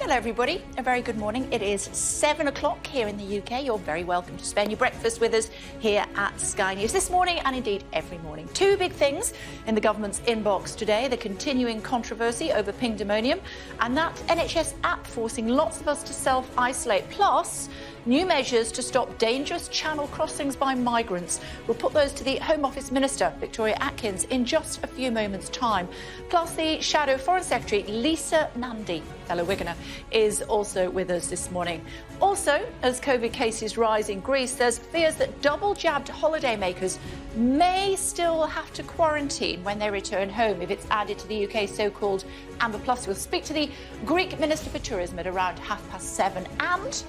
Hello everybody, a very good morning. It is 7 o'clock here in the UK. You're very welcome to spend your breakfast with us here at Sky News this morning and indeed every morning. Two big things in the government's inbox today: the continuing controversy over pingdemonium and that NHS app forcing lots of us to self-isolate, plus new measures to stop dangerous channel crossings by migrants. We'll put those to the Home Office Minister, Victoria Atkins, in just a few moments' time. Plus, the Shadow Foreign Secretary, Lisa Nandy, fellow Wiganer, is also with us this morning. Also, as COVID cases rise in Greece, there's fears that double-jabbed holidaymakers may still have to quarantine when they return home if it's added to the UK's so-called Amber Plus. We'll speak to the Greek Minister for Tourism at around 7:30 and...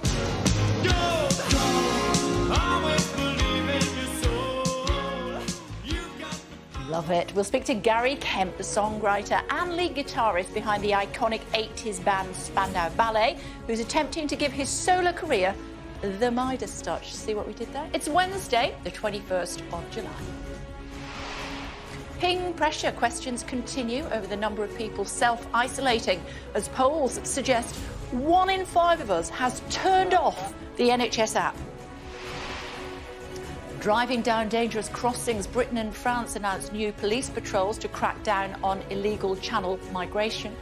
Love it. We'll speak to Gary Kemp, the songwriter and lead guitarist behind the iconic 80s band Spandau Ballet, who's attempting to give his solo career the Midas touch. See what we did there? It's Wednesday, the 21st of July. Ping pressure questions continue over the number of people self-isolating, as polls suggest 1 in 5 of us has turned off the NHS app. Driving down dangerous crossings, Britain and France announced new police patrols to crack down on illegal channel migration.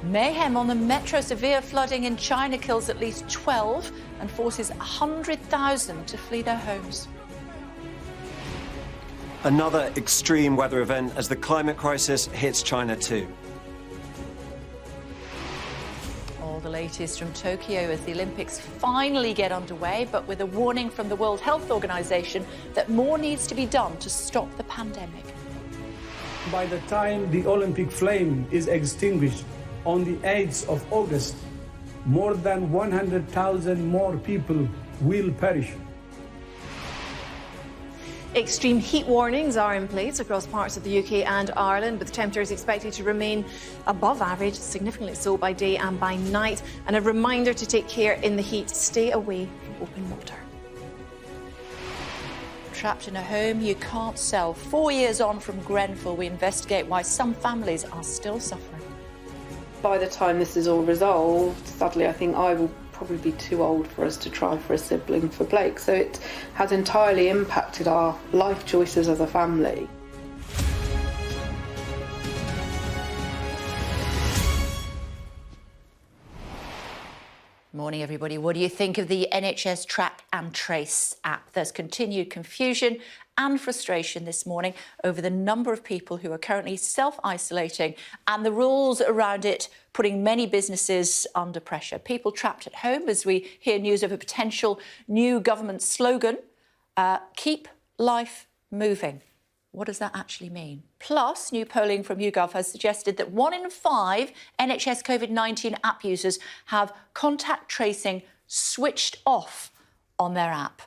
Mayhem on the metro. Severe flooding in China kills at least 12 and forces 100,000 to flee their homes. Another extreme weather event as the climate crisis hits China too. All the latest from Tokyo as the Olympics finally get underway, but with a warning from the World Health Organization that more needs to be done to stop the pandemic. By the time the Olympic flame is extinguished on the 8th of August, more than 100,000 more people will perish. Extreme heat warnings are in place across parts of the UK and Ireland, with temperatures expected to remain above average, significantly so by day and by night. And a reminder to take care in the heat. Stay away from open water. Trapped in a home you can't sell. 4 years on from Grenfell, we investigate why some families are still suffering. By the time this is all resolved, sadly, I think I will probably be too old for us to try for a sibling for Blake. So it has entirely impacted our life choices as a family. Morning, everybody. What do you think of the NHS Track and Trace app? There's continued confusion and frustration this morning over the number of people who are currently self-isolating and the rules around it putting many businesses under pressure. People trapped at home as we hear news of a potential new government slogan, keep life moving. What does that actually mean? Plus, new polling from YouGov has suggested that 1 in 5 NHS COVID-19 app users have contact tracing switched off on their app.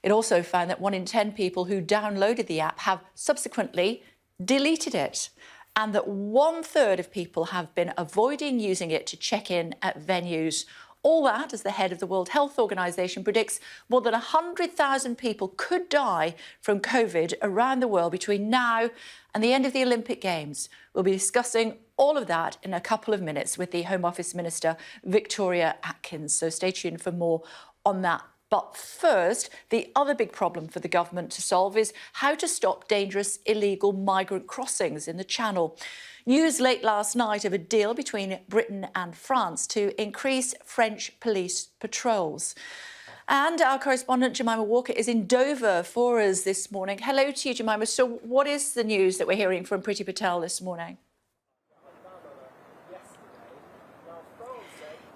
It also found that 1 in 10 people who downloaded the app have subsequently deleted it, and that 1/3 of people have been avoiding using it to check in at venues. All that as the head of the World Health Organization predicts more than 100,000 people could die from COVID around the world between now and the end of the Olympic Games. We'll be discussing all of that in a couple of minutes with the Home Office Minister, Victoria Atkins. So stay tuned for more on that. But first, the other big problem for the government to solve is how to stop dangerous illegal migrant crossings in the Channel. News late last night of a deal between Britain and France to increase French police patrols. And our correspondent Jemima Walker is in Dover for us this morning. Hello to you, Jemima. So what is the news that we're hearing from Priti Patel this morning?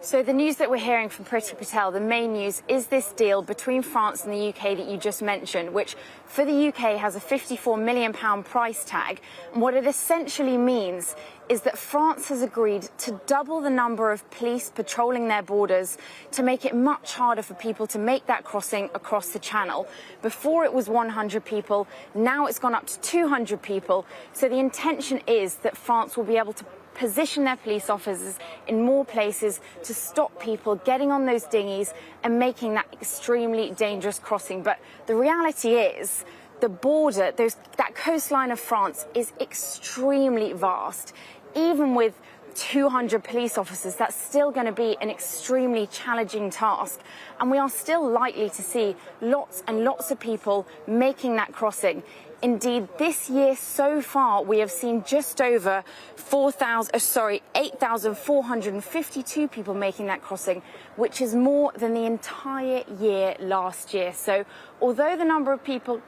So the news that we're hearing from Priti Patel, the main news, is this deal between France and the UK that you just mentioned, which for the UK has a £54 million price tag. And what it essentially means is that France has agreed to double the number of police patrolling their borders to make it much harder for people to make that crossing across the Channel. Before it was 100 people, now it's gone up to 200 people. So the intention is that France will be able to position their police officers in more places to stop people getting on those dinghies and making that extremely dangerous crossing. But the reality is the border, that coastline of France is extremely vast. Even with 200 police officers, that's still going to be an extremely challenging task. And we are still likely to see lots and lots of people making that crossing. Indeed, this year so far, we have seen just over 8,452 people making that crossing, which is more than the entire year last year. So although the number of people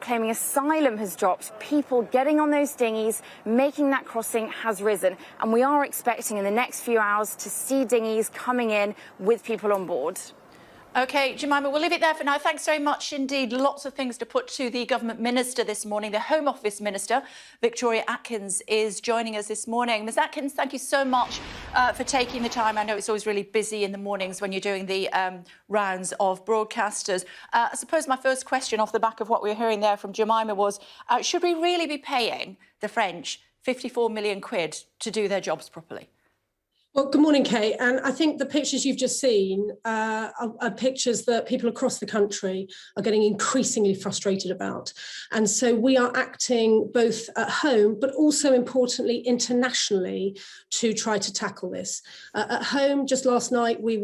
claiming asylum has dropped, people getting on those dinghies, making that crossing has risen. And we are expecting in the next few hours to see dinghies coming in with people on board. OK, Jemima, we'll leave it there for now. Thanks very much indeed. Lots of things to put to the Government Minister this morning. The Home Office Minister, Victoria Atkins, is joining us this morning. Ms Atkins, thank you so much for taking the time. I know it's always really busy in the mornings when you're doing the rounds of broadcasters. I suppose my first question off the back of what we were hearing there from Jemima was, should we really be paying the French 54 million quid to do their jobs properly? Well, good morning, Kay. And I think the pictures you've just seen are pictures that people across the country are getting increasingly frustrated about. And so we are acting both at home, but also importantly, internationally, to try to tackle this. At home, just last night, we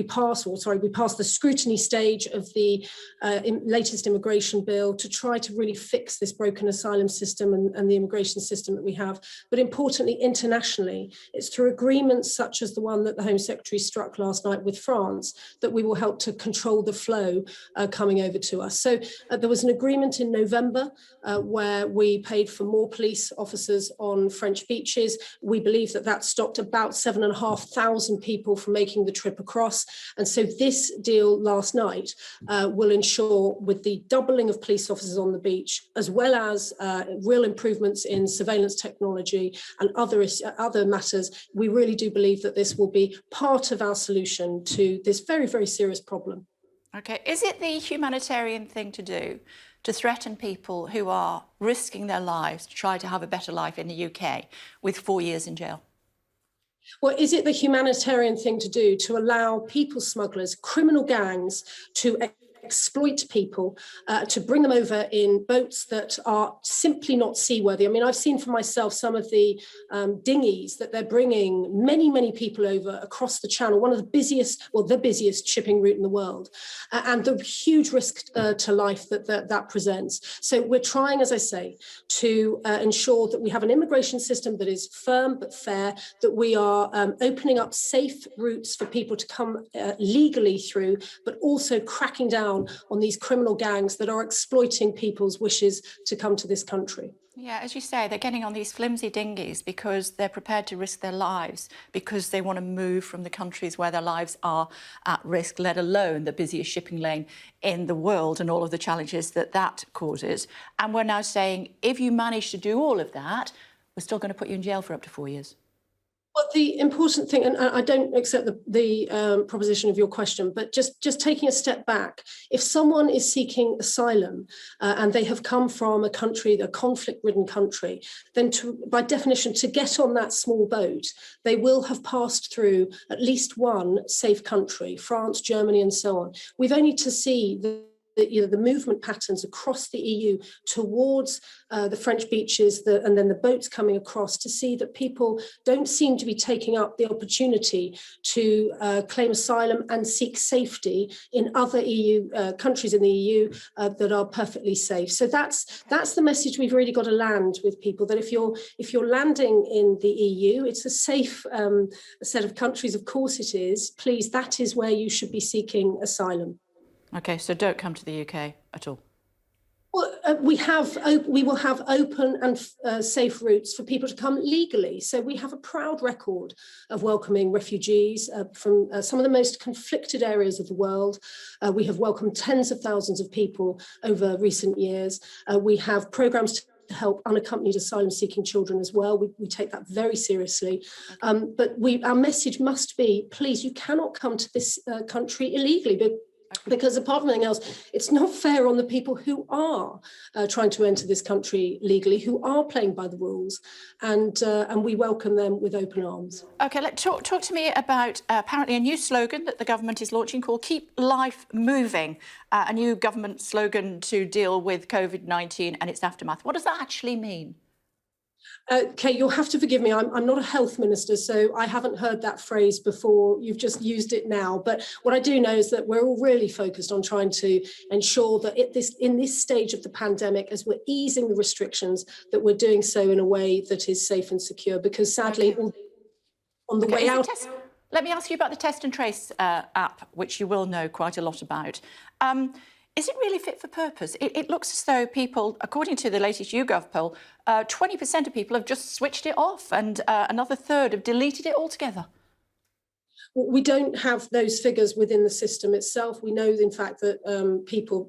passed the scrutiny stage of the latest immigration bill to try to really fix this broken asylum system and the immigration system that we have. But importantly, internationally, it's through agreements such as the one that the Home Secretary struck last night with France that we will help to control the flow coming over to us. So there was an agreement in November where we paid for more police officers on French beaches. We believe that that stopped about 7,500 people from making the trip across. And so this deal last night will ensure, with the doubling of police officers on the beach, as well as real improvements in surveillance technology and other matters, we really do believe that this will be part of our solution to this very, very serious problem. OK, is it the humanitarian thing to do to threaten people who are risking their lives to try to have a better life in the UK with 4 years in jail? Well, is it the humanitarian thing to do to allow people smugglers, criminal gangs to exploit people, to bring them over in boats that are simply not seaworthy? I mean, I've seen for myself some of the dinghies that they're bringing many people over across the Channel, one of the busiest shipping route in the world, and the huge risk to life that presents. So we're trying, as I say, to ensure that we have an immigration system that is firm but fair, that we are opening up safe routes for people to come legally through, but also cracking down on these criminal gangs that are exploiting people's wishes to come to this country. Yeah, as you say, they're getting on these flimsy dinghies because they're prepared to risk their lives, because they want to move from the countries where their lives are at risk, let alone the busiest shipping lane in the world and all of the challenges that causes. And we're now saying, if you manage to do all of that, we're still going to put you in jail for up to 4 years. Well, the important thing, and I don't accept the proposition of your question, but just taking a step back, if someone is seeking asylum and they have come from a country, a conflict-ridden country, then by definition, to get on that small boat, they will have passed through at least one safe country, France, Germany, and so on. We've only to see the movement patterns across the EU towards the French beaches and then the boats coming across to see that people don't seem to be taking up the opportunity to claim asylum and seek safety in other EU countries in the EU that are perfectly safe. So that's the message we've really got to land with people, that if you're landing in the EU, it's a safe set of countries, of course it is. Please, that is where you should be seeking asylum. OK, so don't come to the UK at all. Well, we will have open and safe routes for people to come legally. So we have a proud record of welcoming refugees from some of the most conflicted areas of the world. We have welcomed tens of thousands of people over recent years. We have programmes to help unaccompanied asylum-seeking children as well. We take that very seriously. But our message must be, please, you cannot come to this country illegally. Because apart from anything else, it's not fair on the people who are trying to enter this country legally, who are playing by the rules, and we welcome them with open arms. OK, talk to me about apparently a new slogan that the government is launching called Keep Life Moving, a new government slogan to deal with COVID-19 and its aftermath. What does that actually mean? Kay, you'll have to forgive me. I'm not a health minister, so I haven't heard that phrase before. You've just used it now. But what I do know is that we're all really focused on trying to ensure that in this stage of the pandemic, as we're easing the restrictions, that we're doing so in a way that is safe and secure. Because sadly, on the way out. Let me ask you about the Test and Trace app, which you will know quite a lot about. Is it really fit for purpose? It looks as though people, according to the latest YouGov poll, 20% of people have just switched it off and another third have deleted it altogether. We don't have those figures within the system itself. We know, in fact, that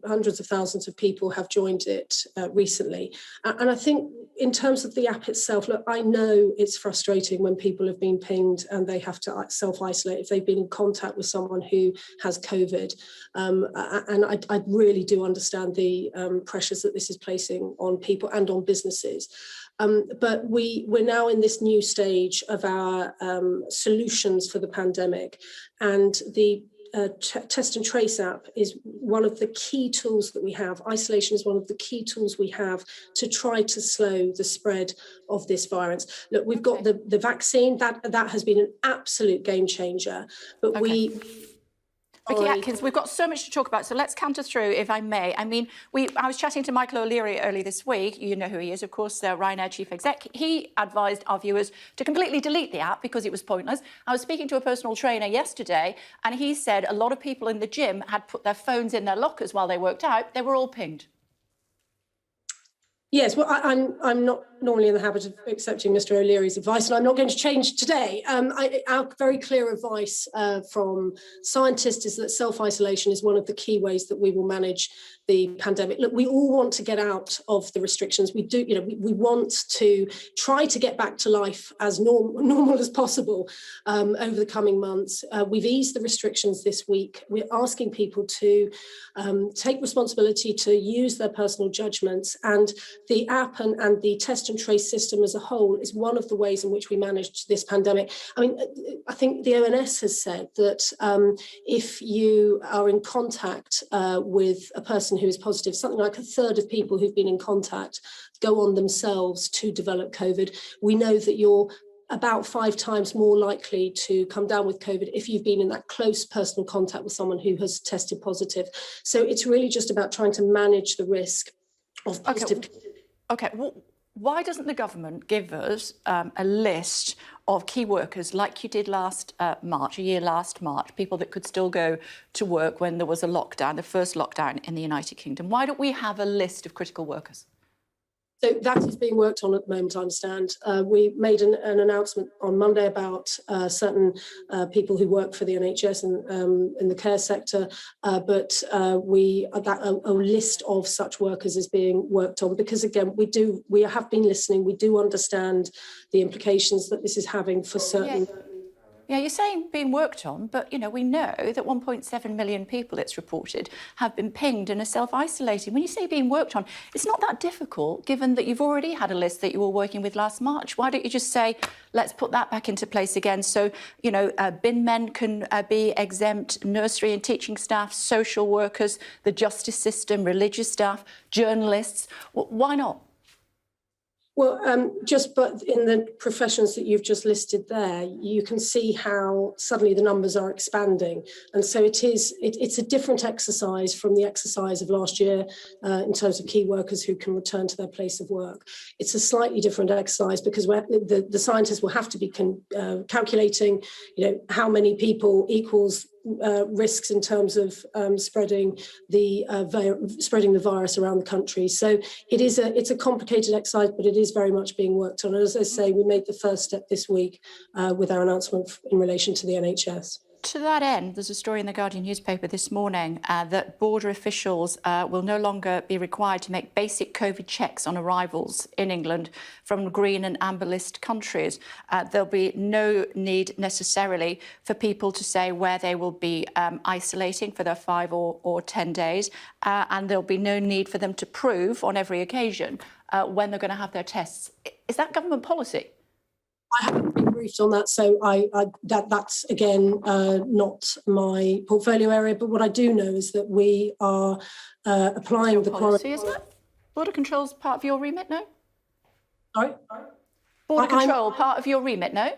hundreds of thousands of people have joined it recently. And I think in terms of the app itself, look, I know it's frustrating when people have been pinged and they have to self-isolate if they've been in contact with someone who has COVID. And I really do understand the pressures that this is placing on people and on businesses. But we're now in this new stage of our solutions for the pandemic, and the Test and Trace app is one of the key tools that we have. Isolation is one of the key tools we have to try to slow the spread of this virus. Look, we've got the vaccine, that has been an absolute game changer, but Vicky Atkins, we've got so much to talk about, so let's canter through, if I may. I mean, I was chatting to Michael O'Leary early this week. You know who he is, of course, Ryanair chief exec. He advised our viewers to completely delete the app because it was pointless. I was speaking to a personal trainer yesterday, and he said a lot of people in the gym had put their phones in their lockers while they worked out. They were all pinged. Yes, well, I'm not normally in the habit of accepting Mr. O'Leary's advice, and I'm not going to change today. Our very clear advice from scientists is that self-isolation is one of the key ways that we will manage the pandemic. Look, we all want to get out of the restrictions. We do, we want to try to get back to life as normal as possible over the coming months. We've eased the restrictions this week. We're asking people to take responsibility to use their personal judgments, and the app and the Test and Trace system as a whole is one of the ways in which we managed this pandemic. I mean, I think the ONS has said that if you are in contact with a person who is positive, something like a third of people who've been in contact go on themselves to develop COVID. We know that you're about 5 times more likely to come down with COVID if you've been in that close personal contact with someone who has tested positive. So it's really just about trying to manage the risk of positive. Okay, well, why doesn't the government give us a list of key workers like you did last March, people that could still go to work when there was a lockdown, the first lockdown in the United Kingdom? Why don't we have a list of critical workers? So that is being worked on at the moment, I understand. We made an announcement on Monday about certain people who work for the NHS and in the care sector, but a list of such workers is being worked on because, again, we have been listening. We do understand the implications that this is having for certain. Yeah, you're saying being worked on, but, we know that 1.7 million people, it's reported, have been pinged and are self-isolating. When you say being worked on, it's not that difficult, given that you've already had a list that you were working with last March. Why don't you just say, let's put that back into place again so, bin men can be exempt, nursery and teaching staff, social workers, the justice system, religious staff, journalists. Why not? Well, but in the professions that you've just listed there, you can see how suddenly the numbers are expanding. And so it's a different exercise from the exercise of last year in terms of key workers who can return to their place of work. It's a slightly different exercise because the scientists will have to be calculating, how many people equals risks in terms of spreading the virus around the country. So it's a complicated exercise, but it is very much being worked on. And as I say, we made the first step this week with our announcement in relation to the NHS. To that end, there's a story in the Guardian newspaper this morning that border officials will no longer be required to make basic COVID checks on arrivals in England from green and amber list countries. There'll be no need necessarily for people to say where they will be isolating for their 5 or 10 days, and there'll be no need for them to prove on every occasion when they're going to have their tests. Is that government policy? I haven't been briefed on that, so that's again not my portfolio area. But what I do know is that we are applying the policy. Is that border control's part of your remit? No. Sorry. border control part of your remit, no?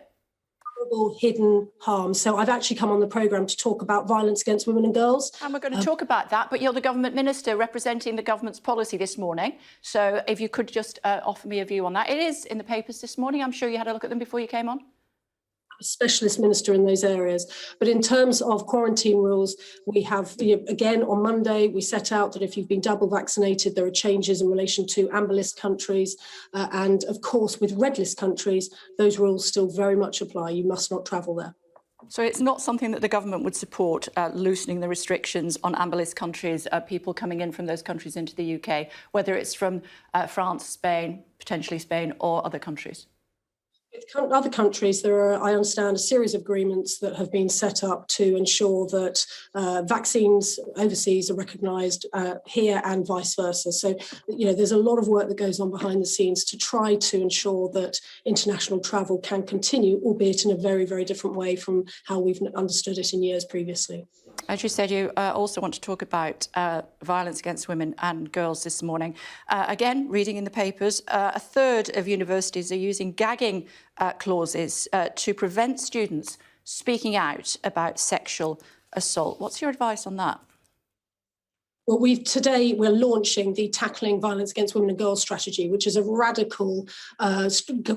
Hidden harm. So I've actually come on the programme to talk about violence against women and girls. And we're going to talk about that, but you're the government minister representing the government's policy this morning. So if you could just offer me a view on that. It is in the papers this morning. I'm sure you had a look at them before you came on. A specialist minister in those areas. But in terms of quarantine rules, we have, again, on Monday, we set out that if you've been double vaccinated, there are changes in relation to amber list countries. And of course, with red list countries, those rules still very much apply. You must not travel there. So it's not something that the government would support, loosening the restrictions on amber list countries, people coming in from those countries into the UK, whether it's from France, Spain, potentially Spain, or other countries? With other countries, there are, I understand, a series of agreements that have been set up to ensure that vaccines overseas are recognised here and vice versa. So, there's a lot of work that goes on behind the scenes to try to ensure that international travel can continue, albeit in a very, very different way from how we've understood it in years previously. As you said, you also want to talk about violence against women and girls this morning. Again, reading in the papers, a third of universities are using gagging clauses to prevent students speaking out about sexual assault. What's your advice on that? Well, today we're launching the Tackling Violence Against Women and Girls strategy, which is a radical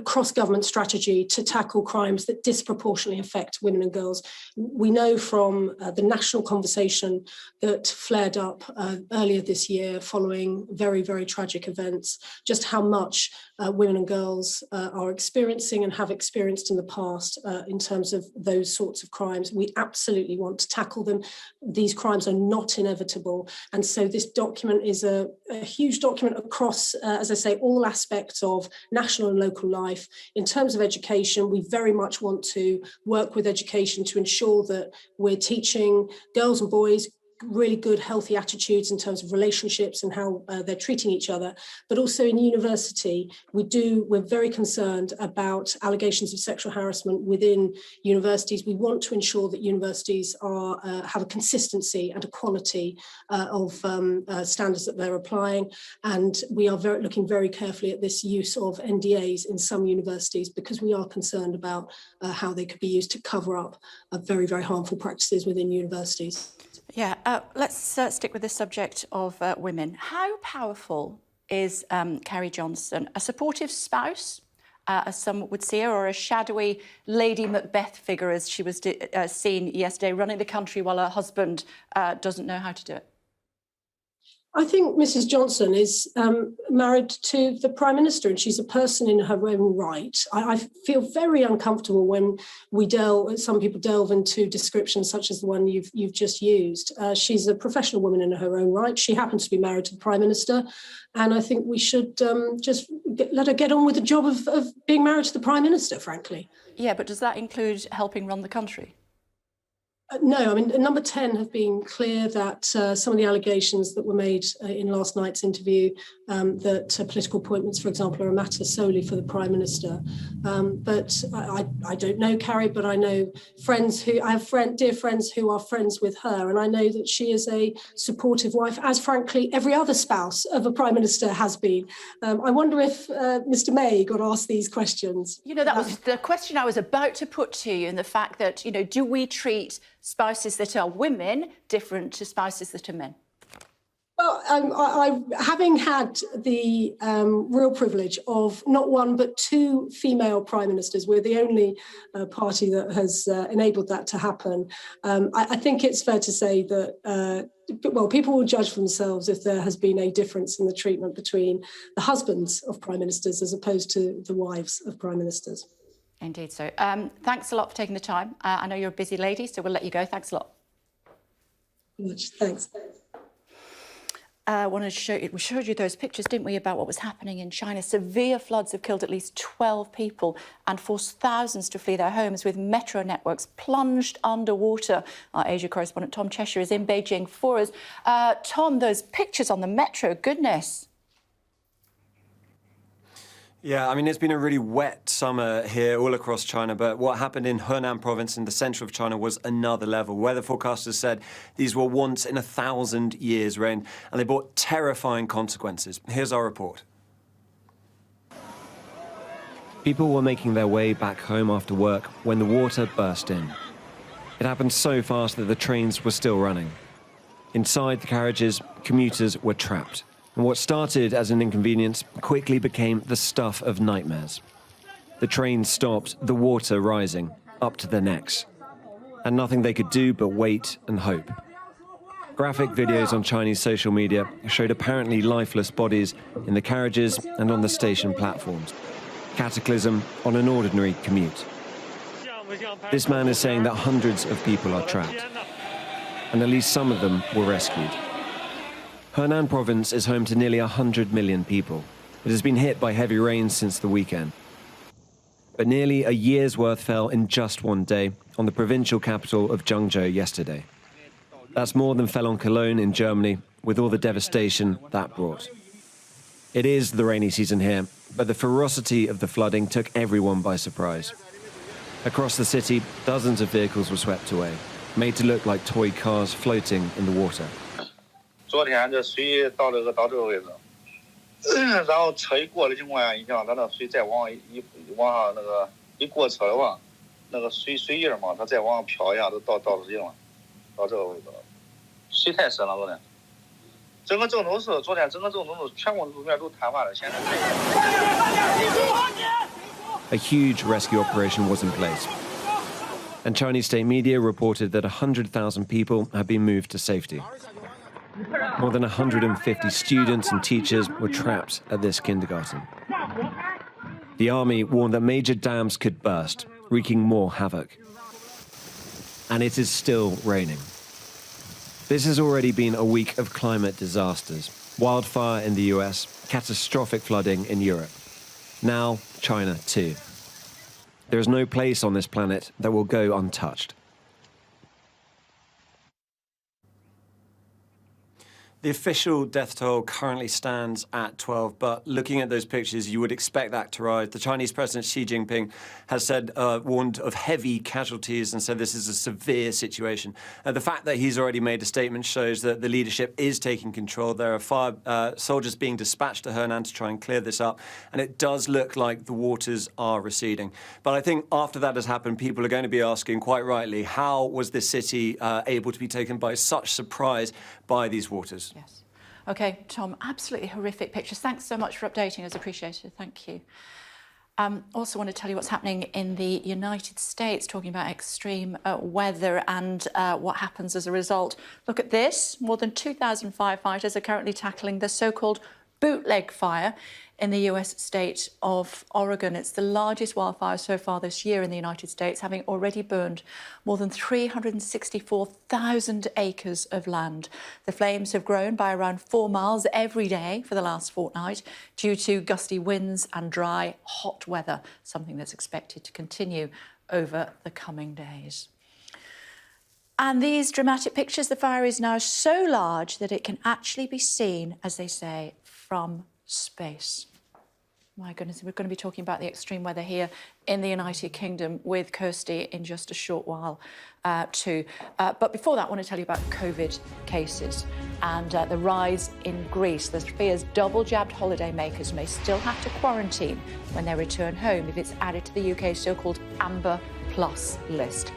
cross-government strategy to tackle crimes that disproportionately affect women and girls. We know from the national conversation that flared up earlier this year following very, very tragic events, just how much women and girls are experiencing and have experienced in the past in terms of those sorts of crimes. We absolutely want to tackle them. These crimes are not inevitable. And so this document is a huge document across, as I say, all aspects of national and local life. In terms of education, we very much want to work with education to ensure that we're teaching girls and boys really good, healthy attitudes in terms of relationships and how they're treating each other. But also in university, we're very concerned about allegations of sexual harassment within universities. We want to ensure that universities have a consistency and a quality of standards that they're applying. And we are looking very carefully at this use of NDAs in some universities because we are concerned about how they could be used to cover up very, very harmful practices within universities. Yeah, let's stick with the subject of women. How powerful is Carrie Johnson? A supportive spouse, as some would see her, or a shadowy Lady Macbeth figure, as she was seen yesterday, running the country while her husband doesn't know how to do it? I think Mrs. Johnson is married to the Prime Minister and she's a person in her own right. I feel very uncomfortable when some people delve into descriptions such as the one you've just used. She's a professional woman in her own right. She happens to be married to the Prime Minister. And I think we should just let her get on with the job of being married to the Prime Minister, frankly. Yeah, but does that include helping run the country? No, I mean, Number 10 have been clear that some of the allegations that were made in last night's interview, that political appointments, for example, are a matter solely for the Prime Minister. But I don't know Carrie, but I know dear friends who are friends with her, and I know that she is a supportive wife, as frankly every other spouse of a Prime Minister has been. I wonder if Mr. May got asked these questions. That was the question I was about to put to you, and the fact that, do we treat spouses that are women different to spouses that are men? Well, having had the real privilege of not one but two female prime ministers, we're the only party that has enabled that to happen. I think it's fair to say that, people will judge for themselves if there has been a difference in the treatment between the husbands of prime ministers as opposed to the wives of prime ministers. Indeed so. Thanks a lot for taking the time. I know you're a busy lady, so we'll let you go. Thanks a lot. Thanks. I wanted to show you, we showed you those pictures, didn't we, about what was happening in China. Severe floods have killed at least 12 people and forced thousands to flee their homes, with metro networks plunged underwater. Our Asia correspondent Tom Cheshire is in Beijing for us. Tom, those pictures on the metro, goodness. Yeah, I mean, it's been a really wet summer here all across China, but what happened in Henan province in the centre of China was another level. Weather forecasters said these were once in 1,000 years rain, and they brought terrifying consequences. Here's our report. People were making their way back home after work when the water burst in. It happened so fast that the trains were still running. Inside the carriages, commuters were trapped. And what started as an inconvenience quickly became the stuff of nightmares. The trains stopped, the water rising, up to their necks. And nothing they could do but wait and hope. Graphic videos on Chinese social media showed apparently lifeless bodies in the carriages and on the station platforms. Cataclysm on an ordinary commute. This man is saying that hundreds of people are trapped, and at least some of them were rescued. Henan province is home to nearly 100 million people. It has been hit by heavy rain since the weekend. But nearly a year's worth fell in just one day on the provincial capital of Zhengzhou yesterday. That's more than fell on Cologne in Germany, with all the devastation that brought. It is the rainy season here, but the ferocity of the flooding took everyone by surprise. Across the city, dozens of vehicles were swept away, made to look like toy cars floating in the water. 昨天这水到这个位置，然后车一过的情况下，你想它那水再往上那个一过车的话，那个水印嘛，它再往上飘一下，都到这地方，到这个位置了。水太深了，昨天。整个郑州市昨天整个郑州市全国路面都瘫痪了，现在。A huge rescue operation was in place. And Chinese state media reported that 100,000 people had been moved to safety. More than 150 students and teachers were trapped at this kindergarten. The army warned that major dams could burst, wreaking more havoc. And it is still raining. This has already been a week of climate disasters. Wildfire in the US, catastrophic flooding in Europe. Now, China too. There is no place on this planet that will go untouched. The official death toll currently stands at 12, but looking at those pictures, you would expect that to rise. The Chinese President Xi Jinping has said, warned of heavy casualties and said this is a severe situation. The fact that he's already made a statement shows that the leadership is taking control. There are soldiers being dispatched to Henan to try and clear this up, and it does look like the waters are receding. But I think after that has happened, people are going to be asking, quite rightly, how was this city able to be taken by such surprise by these waters? Yes. OK, Tom, absolutely horrific pictures. Thanks so much for updating us. Appreciate it. Thank you. Also want to tell you what's happening in the United States, talking about extreme weather and what happens as a result. Look at this. More than 2,000 firefighters are currently tackling the so-called bootleg fire in the US state of Oregon. It's the largest wildfire so far this year in the United States, having already burned more than 364,000 acres of land. The flames have grown by around 4 miles every day for the last fortnight due to gusty winds and dry, hot weather, something that's expected to continue over the coming days. And these dramatic pictures, the fire is now so large that it can actually be seen, as they say, from space. My goodness, we're going to be talking about the extreme weather here in the United Kingdom with Kirsty in just a short while too. But before that, I want to tell you about COVID cases and the rise in Greece. There's fears double-jabbed holidaymakers may still have to quarantine when they return home if it's added to the UK's so-called Amber Plus list.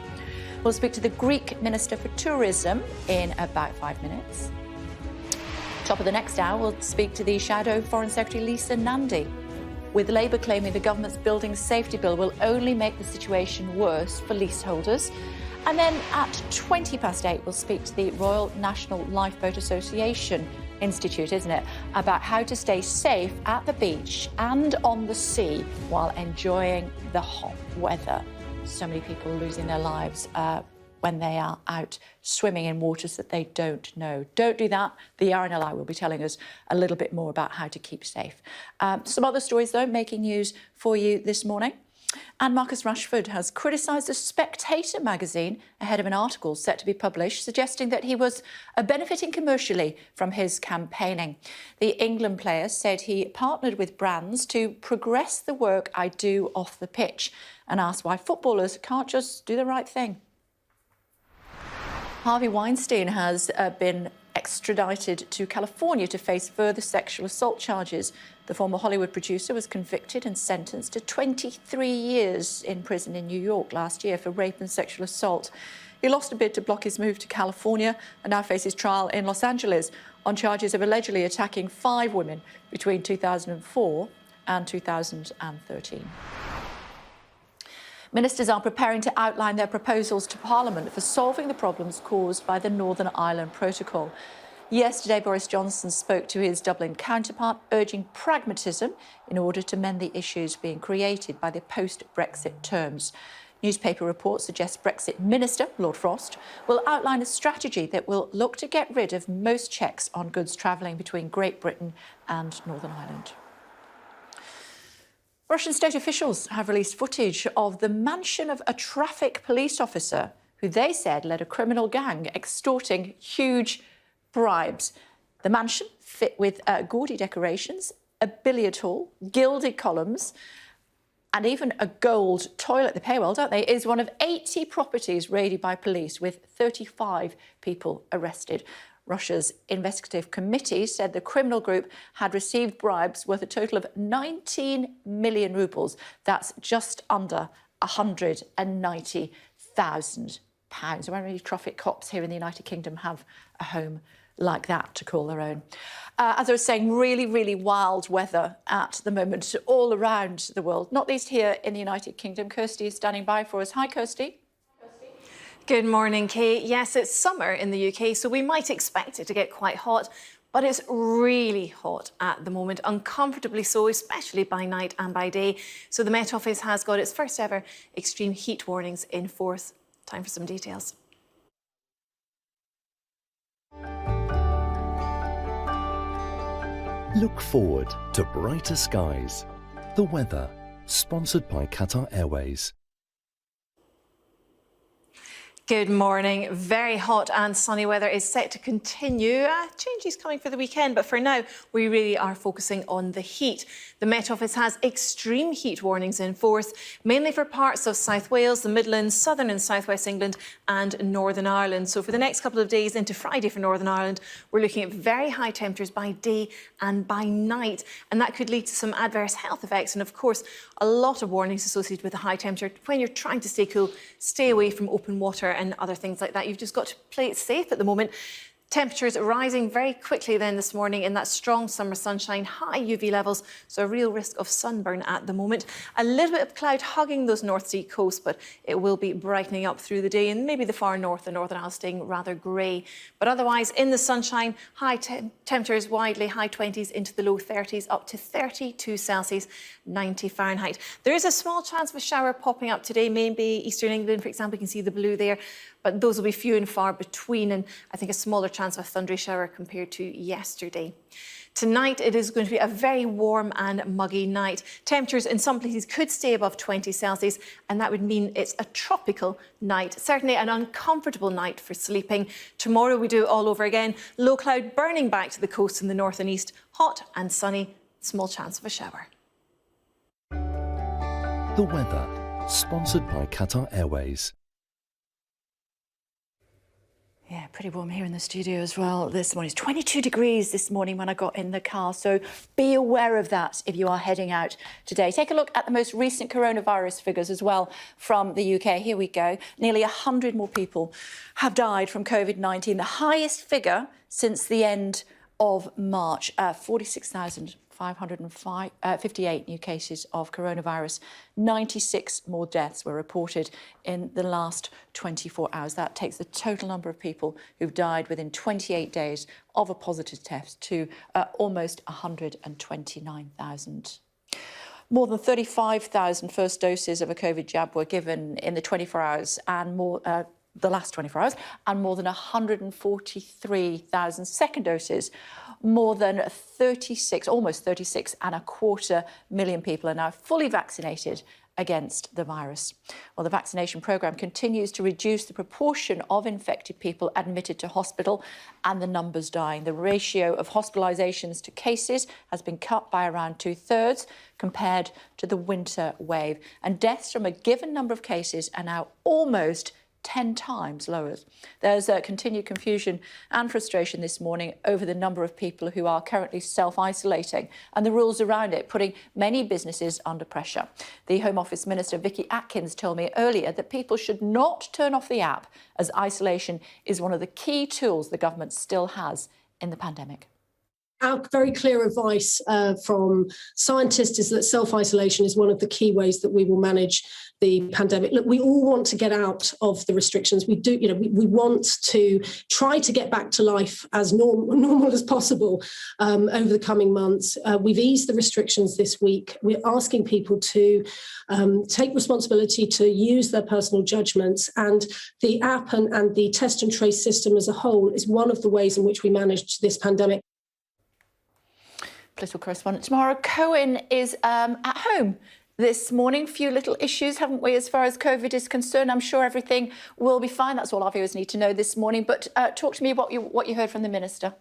We'll speak to the Greek Minister for Tourism in about 5 minutes. Top of the next hour, we'll speak to the Shadow Foreign Secretary Lisa Nandy, with Labour claiming the government's building safety bill will only make the situation worse for leaseholders. And then at 8:20, we'll speak to the Royal National Lifeboat Association Institute, isn't it, about how to stay safe at the beach and on the sea while enjoying the hot weather. So many people losing their lives when they are out swimming in waters that they don't know. Don't do that. The RNLI will be telling us a little bit more about how to keep safe. Some other stories, though, making news for you this morning. And Marcus Rashford has criticised The Spectator magazine ahead of an article set to be published, suggesting that he was benefiting commercially from his campaigning. The England player said he partnered with brands to progress the work I do off the pitch, and asked why footballers can't just do the right thing. Harvey Weinstein has been extradited to California to face further sexual assault charges. The former Hollywood producer was convicted and sentenced to 23 years in prison in New York last year for rape and sexual assault. He lost a bid to block his move to California and now faces trial in Los Angeles on charges of allegedly attacking 5 women between 2004 and 2013. Ministers are preparing to outline their proposals to Parliament for solving the problems caused by the Northern Ireland Protocol. Yesterday, Boris Johnson spoke to his Dublin counterpart, urging pragmatism in order to mend the issues being created by the post-Brexit terms. Newspaper reports suggest Brexit Minister, Lord Frost, will outline a strategy that will look to get rid of most checks on goods travelling between Great Britain and Northern Ireland. Russian state officials have released footage of the mansion of a traffic police officer who they said led a criminal gang extorting huge bribes. The mansion, fit with gaudy decorations, a billiard hall, gilded columns, and even a gold toilet, they pay well, don't they, is one of 80 properties raided by police, with 35 people arrested. Russia's investigative committee said the criminal group had received bribes worth a total of 19 million rubles. That's just under £190,000. How many traffic cops here in the United Kingdom have a home like that to call their own? As I was saying, really, really wild weather at the moment all around the world, not least here in the United Kingdom. Kirsty is standing by for us. Hi, Kirsty. Good morning, Kay. Yes, it's summer in the UK, so we might expect it to get quite hot, but it's really hot at the moment, uncomfortably so, especially by night and by day. So the Met Office has got its first ever extreme heat warnings in force. Time for some details. Look forward to brighter skies. The weather, sponsored by Qatar Airways. Good morning. Very hot and sunny weather is set to continue. Changes coming for the weekend, but for now, we really are focusing on the heat. The Met Office has extreme heat warnings in force, mainly for parts of South Wales, the Midlands, Southern and South West England and Northern Ireland. So for the next couple of days into Friday for Northern Ireland, we're looking at very high temperatures by day and by night, and that could lead to some adverse health effects. And of course, a lot of warnings associated with the high temperature. When you're trying to stay cool, stay away from open water and other things like that. You've just got to play it safe at the moment. Temperatures rising very quickly then this morning in that strong summer sunshine, high UV levels, so a real risk of sunburn at the moment. A little bit of cloud hugging those North Sea coasts, but it will be brightening up through the day, and maybe the far north and Northern Isles staying rather grey. But otherwise, in the sunshine, high temperatures widely, high 20s into the low 30s, up to 32 Celsius, 90 Fahrenheit. There is a small chance of a shower popping up today, maybe Eastern England, for example. You can see the blue there, but those will be few and far between, and I think a smaller chance of a thundery shower compared to yesterday. Tonight, it is going to be a very warm and muggy night. Temperatures in some places could stay above 20 Celsius, and that would mean it's a tropical night. Certainly an uncomfortable night for sleeping. Tomorrow, we do it all over again. Low cloud burning back to the coast in the north and east. Hot and sunny, small chance of a shower. The weather, sponsored by Qatar Airways. Yeah, pretty warm here in the studio as well this morning. It's 22 degrees this morning when I got in the car, so be aware of that if you are heading out today. Take a look at the most recent coronavirus figures as well from the UK. Here we go. Nearly 100 more people have died from COVID-19, the highest figure since the end of March. 46,558 new cases of coronavirus. 96 more deaths were reported in the last 24 hours. That takes the total number of people who've died within 28 days of a positive test to almost 129,000. More than 35,000 first doses of a COVID jab were given in the 24 hours and more. The last 24 hours, and more than 143,000 second doses. More than almost 36.25 million people are now fully vaccinated against the virus. Well, the vaccination programme continues to reduce the proportion of infected people admitted to hospital and the numbers dying. The ratio of hospitalisations to cases has been cut by around 2/3 compared to the winter wave. And deaths from a given number of cases are now almost 10 times lower. There's continued confusion and frustration this morning over the number of people who are currently self-isolating and the rules around it, putting many businesses under pressure. The Home Office Minister, Vicky Atkins, told me earlier that people should not turn off the app, as isolation is one of the key tools the government still has in the pandemic. Our very clear advice from scientists is that self-isolation is one of the key ways that we will manage the pandemic. Look, we all want to get out of the restrictions. We do, we want to try to get back to life as normal as possible over the coming months. We've eased the restrictions this week. We're asking people to take responsibility to use their personal judgments, and the app and the test and trace system as a whole is one of the ways in which we manage this pandemic. Political correspondent Tamara Cohen is at home this morning. Few little issues, haven't we, as far as COVID is concerned? I'm sure everything will be fine. That's all our viewers need to know this morning. But talk to me about what you heard from the Minister.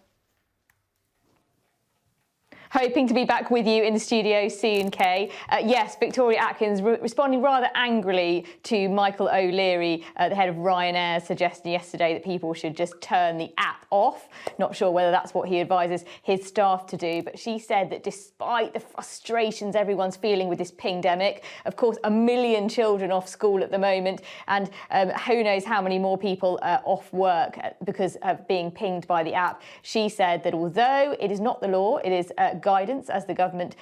Hoping to be back with you in the studio soon, Kay. Yes, Victoria Atkins responding rather angrily to Michael O'Leary, the head of Ryanair, suggesting yesterday that people should just turn the app off. Not sure whether that's what he advises his staff to do, but she said that despite the frustrations everyone's feeling with this pingdemic, of course, 1 million children off school at the moment, and who knows how many more people off work because of being pinged by the app. She said that although it is not the law, it is guidance, as the government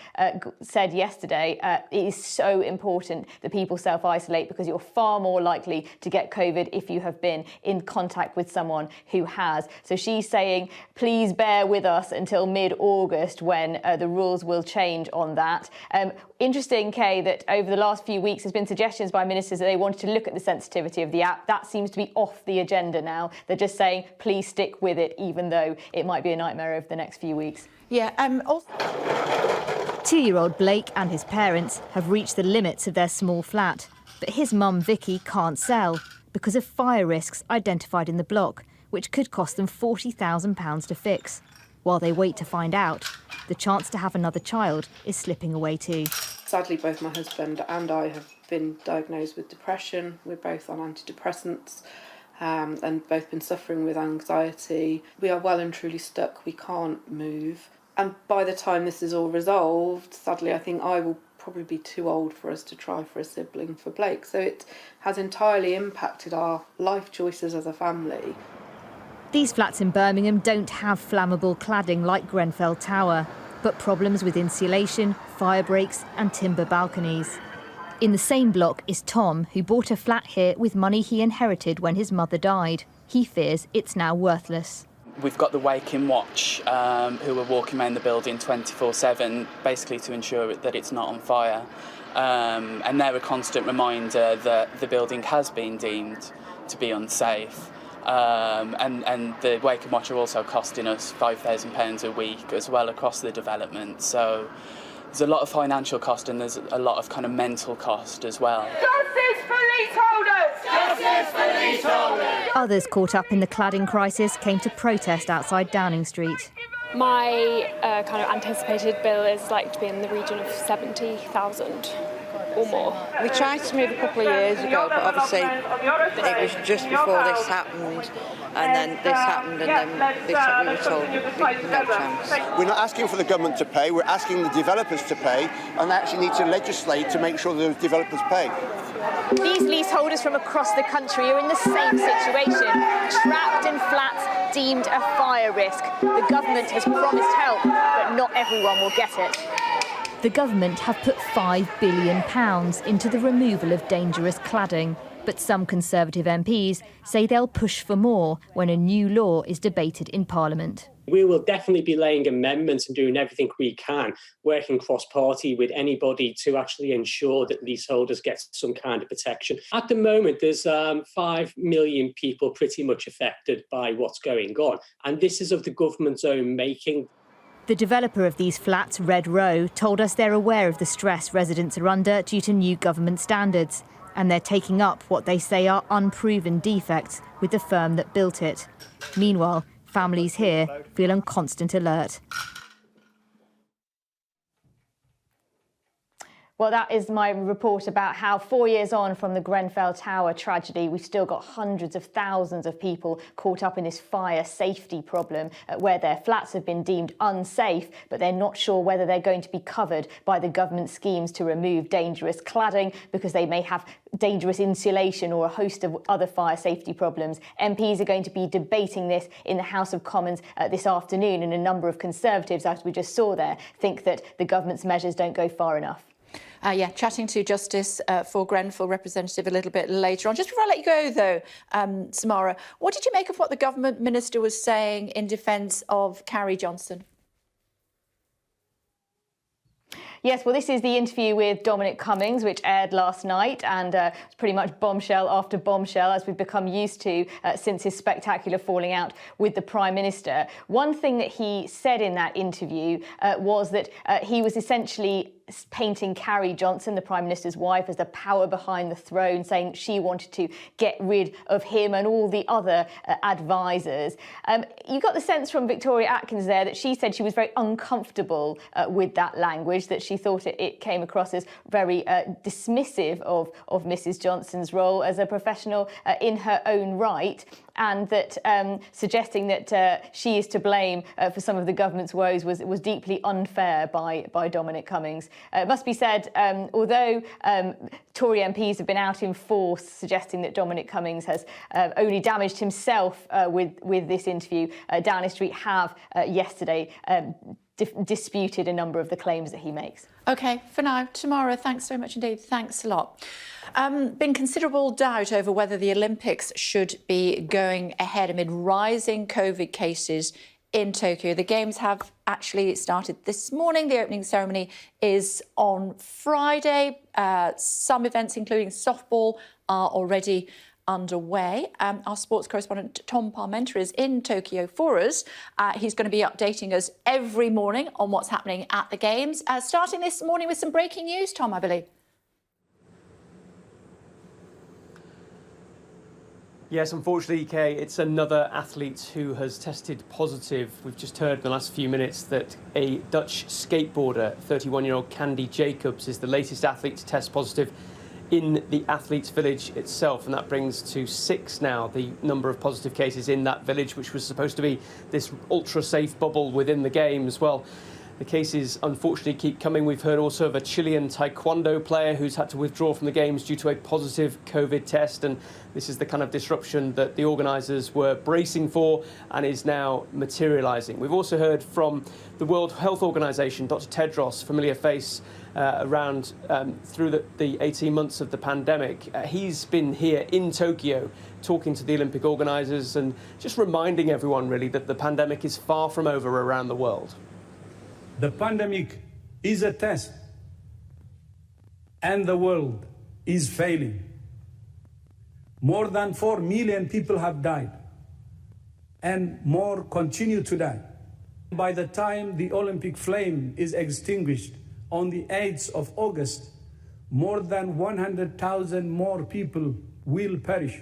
said yesterday, it is so important that people self-isolate because you're far more likely to get COVID if you have been in contact with someone who has. So she's saying, please bear with us until mid-August when the rules will change on that. Interesting, Kay, that over the last few weeks there's been suggestions by ministers that they wanted to look at the sensitivity of the app. That seems to be off the agenda now. They're just saying, please stick with it, even though it might be a nightmare over the next few weeks. Yeah, also 2-year-old Blake and his parents have reached the limits of their small flat, but his mum Vicky can't sell because of fire risks identified in the block, which could cost them £40,000 to fix. While they wait to find out, the chance to have another child is slipping away too. Sadly, both my husband and I have been diagnosed with depression. We're both on antidepressants and both been suffering with anxiety. We are well and truly stuck. We can't move. And by the time this is all resolved, sadly, I think I will probably be too old for us to try for a sibling for Blake. So it has entirely impacted our life choices as a family. These flats in Birmingham don't have flammable cladding like Grenfell Tower, but problems with insulation, fire breaks and timber balconies. In the same block is Tom, who bought a flat here with money he inherited when his mother died. He fears it's now worthless. We've got the Waking Watch, who are walking around the building 24/7, basically to ensure that it's not on fire. And they're a constant reminder that the building has been deemed to be unsafe. And the Waking Watch are also costing us £5,000 a week as well across the development. So there's a lot of financial cost and there's a lot of kind of mental cost as well. Justice for leaseholders! Justice for leaseholders! Others caught up in the cladding crisis came to protest outside Downing Street. My kind of anticipated bill is likely to be in the region of 70,000 or more. We tried to move a couple of years ago, but obviously it was just before this happened, and then this happened, and then we were told no chance. We're not asking for the government to pay, we're asking the developers to pay, and they actually need to legislate to make sure the developers pay. These leaseholders from across the country are in the same situation, trapped in flats deemed a fire risk. The government has promised help, but not everyone will get it. The government have put £5 billion into the removal of dangerous cladding, but some Conservative MPs say they'll push for more when a new law is debated in Parliament. We will definitely be laying amendments and doing everything we can, working cross-party with anybody to actually ensure that leaseholders get some kind of protection. At the moment, there's 5 million people pretty much affected by what's going on, and this is of the government's own making. The developer of these flats, Red Row, told us they're aware of the stress residents are under due to new government standards, and they're taking up what they say are unproven defects with the firm that built it. Meanwhile, families here feel on constant alert. Well, that is my report about how 4 years on from the Grenfell Tower tragedy, we've still got hundreds of thousands of people caught up in this fire safety problem where their flats have been deemed unsafe, but they're not sure whether they're going to be covered by the government schemes to remove dangerous cladding because they may have dangerous insulation or a host of other fire safety problems. MPs are going to be debating this in the House of Commons this afternoon, and a number of Conservatives, as we just saw there, think that the government's measures don't go far enough. Chatting to Justice for Grenfell representative a little bit later on. Just before I let you go, though, Samara, what did you make of what the government minister was saying in defence of Carrie Johnson? Yes, well, this is the interview with Dominic Cummings, which aired last night, and it's pretty much bombshell after bombshell, as we've become used to since his spectacular falling out with the Prime Minister. One thing that he said in that interview was that he was essentially painting Carrie Johnson, the Prime Minister's wife, as the power behind the throne, saying she wanted to get rid of him and all the other advisors. You got the sense from Victoria Atkins there that she said she was very uncomfortable with that language, that she thought it came across as very dismissive of Mrs. Johnson's role as a professional in her own right, and that suggesting that she is to blame for some of the government's woes was deeply unfair by Dominic Cummings. It must be said, although Tory MPs have been out in force suggesting that Dominic Cummings has only damaged himself with this interview, Downing Street have yesterday disputed a number of the claims that he makes. OK, for now, Tamara, thanks so much indeed. Thanks a lot. Been considerable doubt over whether the Olympics should be going ahead amid rising COVID cases in Tokyo. The Games have actually started this morning. The opening ceremony is on Friday. Some events, including softball, are already underway. Our sports correspondent Tom Parmenter is in Tokyo for us. He's going to be updating us every morning on what's happening at the Games. Starting this morning with some breaking news, Tom, I believe. Yes, unfortunately, Kay, it's another athlete who has tested positive. We've just heard in the last few minutes that a Dutch skateboarder, 31-year-old Candy Jacobs, is the latest athlete to test positive in the athletes' village itself, and that brings to 6 now the number of positive cases in that village, which was supposed to be this ultra-safe bubble within the Games. Well, the cases unfortunately keep coming. We've heard also of a Chilean taekwondo player who's had to withdraw from the Games due to a positive COVID test, and this is the kind of disruption that the organisers were bracing for and is now materialising. We've also heard from the World Health Organization, Dr. Tedros, familiar face around through the 18 months of the pandemic. He's been here in Tokyo talking to the Olympic organisers and just reminding everyone really that the pandemic is far from over around the world. The pandemic is a test, and the world is failing. More than 4 million people have died, and more continue to die. By the time the Olympic flame is extinguished on the 8th of August, more than 100,000 more people will perish.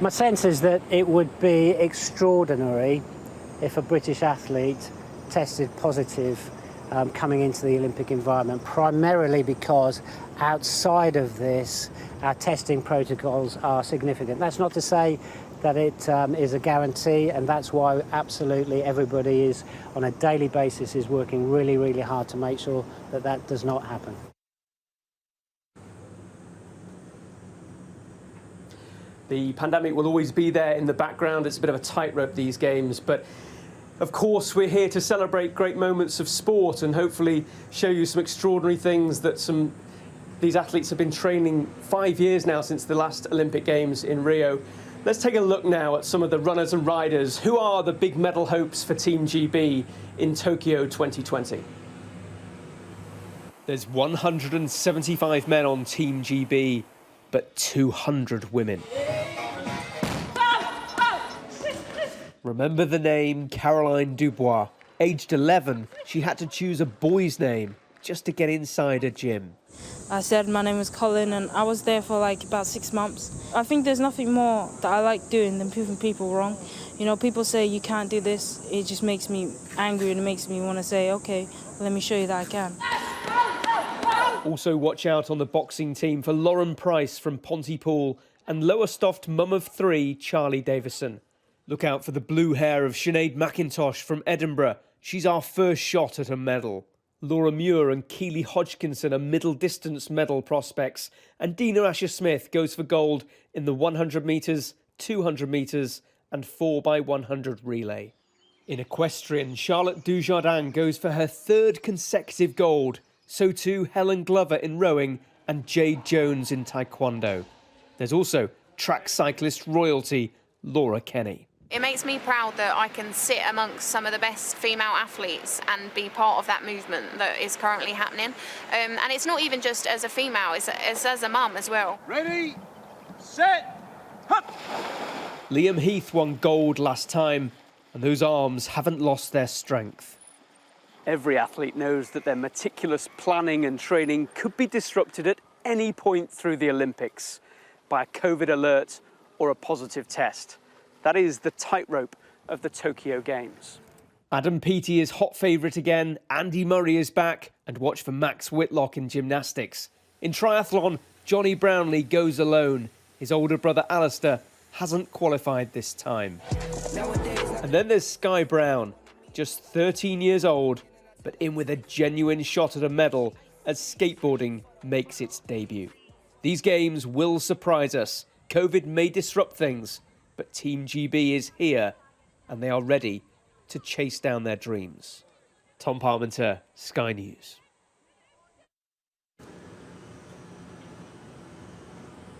My sense is that it would be extraordinary if a British athlete tested positive coming into the Olympic environment, primarily because outside of this, our testing protocols are significant. That's not to say that it is a guarantee, and that's why absolutely everybody is, on a daily basis, is working really, really hard to make sure that that does not happen. The pandemic will always be there in the background. It's a bit of a tightrope, these Games, but of course, we're here to celebrate great moments of sport and hopefully show you some extraordinary things that these athletes have been training 5 years now since the last Olympic Games in Rio. Let's take a look now at some of the runners and riders. Who are the big medal hopes for Team GB in Tokyo 2020? There's 175 men on Team GB, but 200 women. Remember the name Caroline Dubois. Aged 11, she had to choose a boy's name just to get inside a gym. I said my name is Colin, and I was there for like about 6 months. I think there's nothing more that I like doing than proving people wrong. You know, people say you can't do this. It just makes me angry and it makes me want to say, okay, well, let me show you that I can. Also watch out on the boxing team for Lauren Price from Pontypool and Lowestoft mum of 3, Charlie Davison. Look out for the blue hair of Sinead McIntosh from Edinburgh. She's our first shot at a medal. Laura Muir and Keely Hodgkinson are middle distance medal prospects, and Dina Asher-Smith goes for gold in the 100 metres, 200 metres and 4x100 relay. In equestrian, Charlotte Dujardin goes for her 3rd consecutive gold. So too Helen Glover in rowing and Jade Jones in taekwondo. There's also track cyclist royalty Laura Kenny. It makes me proud that I can sit amongst some of the best female athletes and be part of that movement that is currently happening. And it's not even just as a female, it's as a mum as well. Ready, set, hop! Liam Heath won gold last time, and those arms haven't lost their strength. Every athlete knows that their meticulous planning and training could be disrupted at any point through the Olympics by a COVID alert or a positive test. That is the tightrope of the Tokyo Games. Adam Peaty is hot favourite again, Andy Murray is back, and watch for Max Whitlock in gymnastics. In triathlon, Johnny Brownlee goes alone. His older brother Alistair hasn't qualified this time. And then there's Sky Brown, just 13 years old, but in with a genuine shot at a medal as skateboarding makes its debut. These games will surprise us. COVID may disrupt things, but Team GB is here and they are ready to chase down their dreams. Tom Parmenter, Sky News.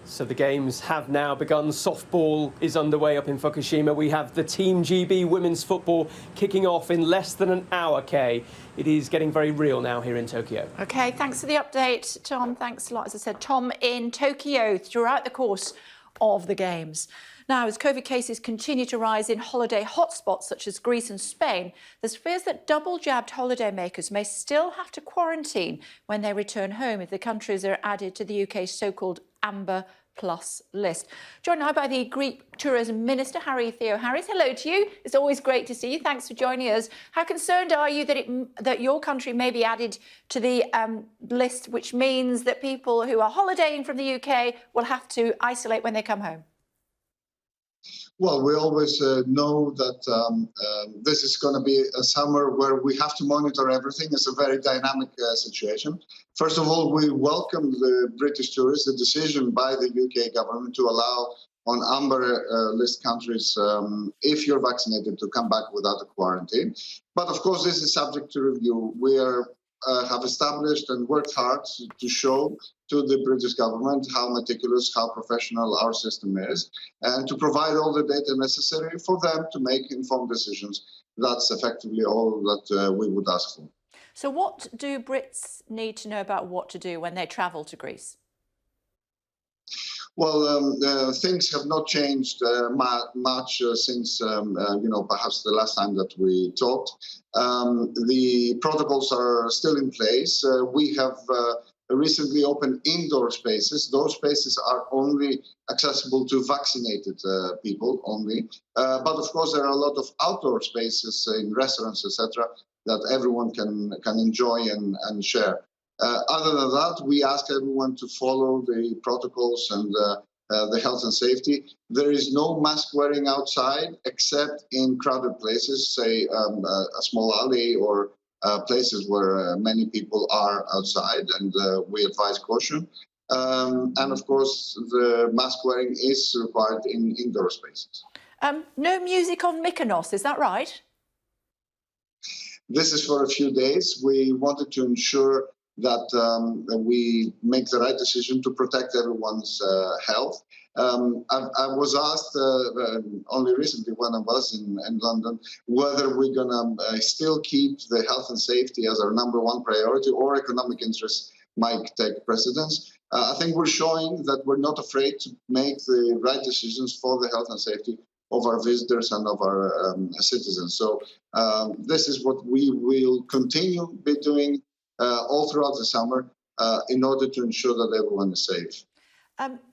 So the games have now begun. Softball is underway up in Fukushima. We have the Team GB women's football kicking off in less than an hour, Kay. It is getting very real now here in Tokyo. OK, thanks for the update, Tom. Thanks a lot. As I said, Tom in Tokyo throughout the course of the Games. Now, as COVID cases continue to rise in holiday hotspots such as Greece and Spain, there's fears that double-jabbed holidaymakers may still have to quarantine when they return home if the countries are added to the UK's so-called Amber Plus list. Joined now by the Greek Tourism Minister, Harry Theoharis. Hello to you. It's always great to see you. Thanks for joining us. How concerned are you that your country may be added to the list, which means that people who are holidaying from the UK will have to isolate when they come home? Well, we always know that this is going to be a summer where we have to monitor everything. It's a very dynamic situation. First of all, we welcome the British tourists, the decision by the UK government to allow on amber list countries, if you're vaccinated, to come back without a quarantine. But of course, this is subject to review. We have established and worked hard to show to the British government how meticulous, how professional our system is, and to provide all the data necessary for them to make informed decisions. That's effectively all that we would ask for. So what do Brits need to know about what to do when they travel to Greece? Well, things have not changed much since, perhaps the last time that we talked. The protocols are still in place. We have recently opened indoor spaces. Those spaces are only accessible to vaccinated people only. But of course, there are a lot of outdoor spaces in restaurants, etc., that everyone can enjoy and share. Other than that, we ask everyone to follow the protocols and the health and safety. There is no mask wearing outside except in crowded places, say a small alley or places where many people are outside, and we advise caution. And of course, the mask wearing is required in indoor spaces. No music on Mykonos, is that right? This is for a few days. We wanted to ensure that we make the right decision to protect everyone's health. I was asked only recently when I was in London whether we're going to still keep the health and safety as our #1 priority or economic interests might take precedence. I think we're showing that we're not afraid to make the right decisions for the health and safety of our visitors and of our citizens. So this is what we will continue be doing all throughout the summer. in order to ensure that everyone is safe.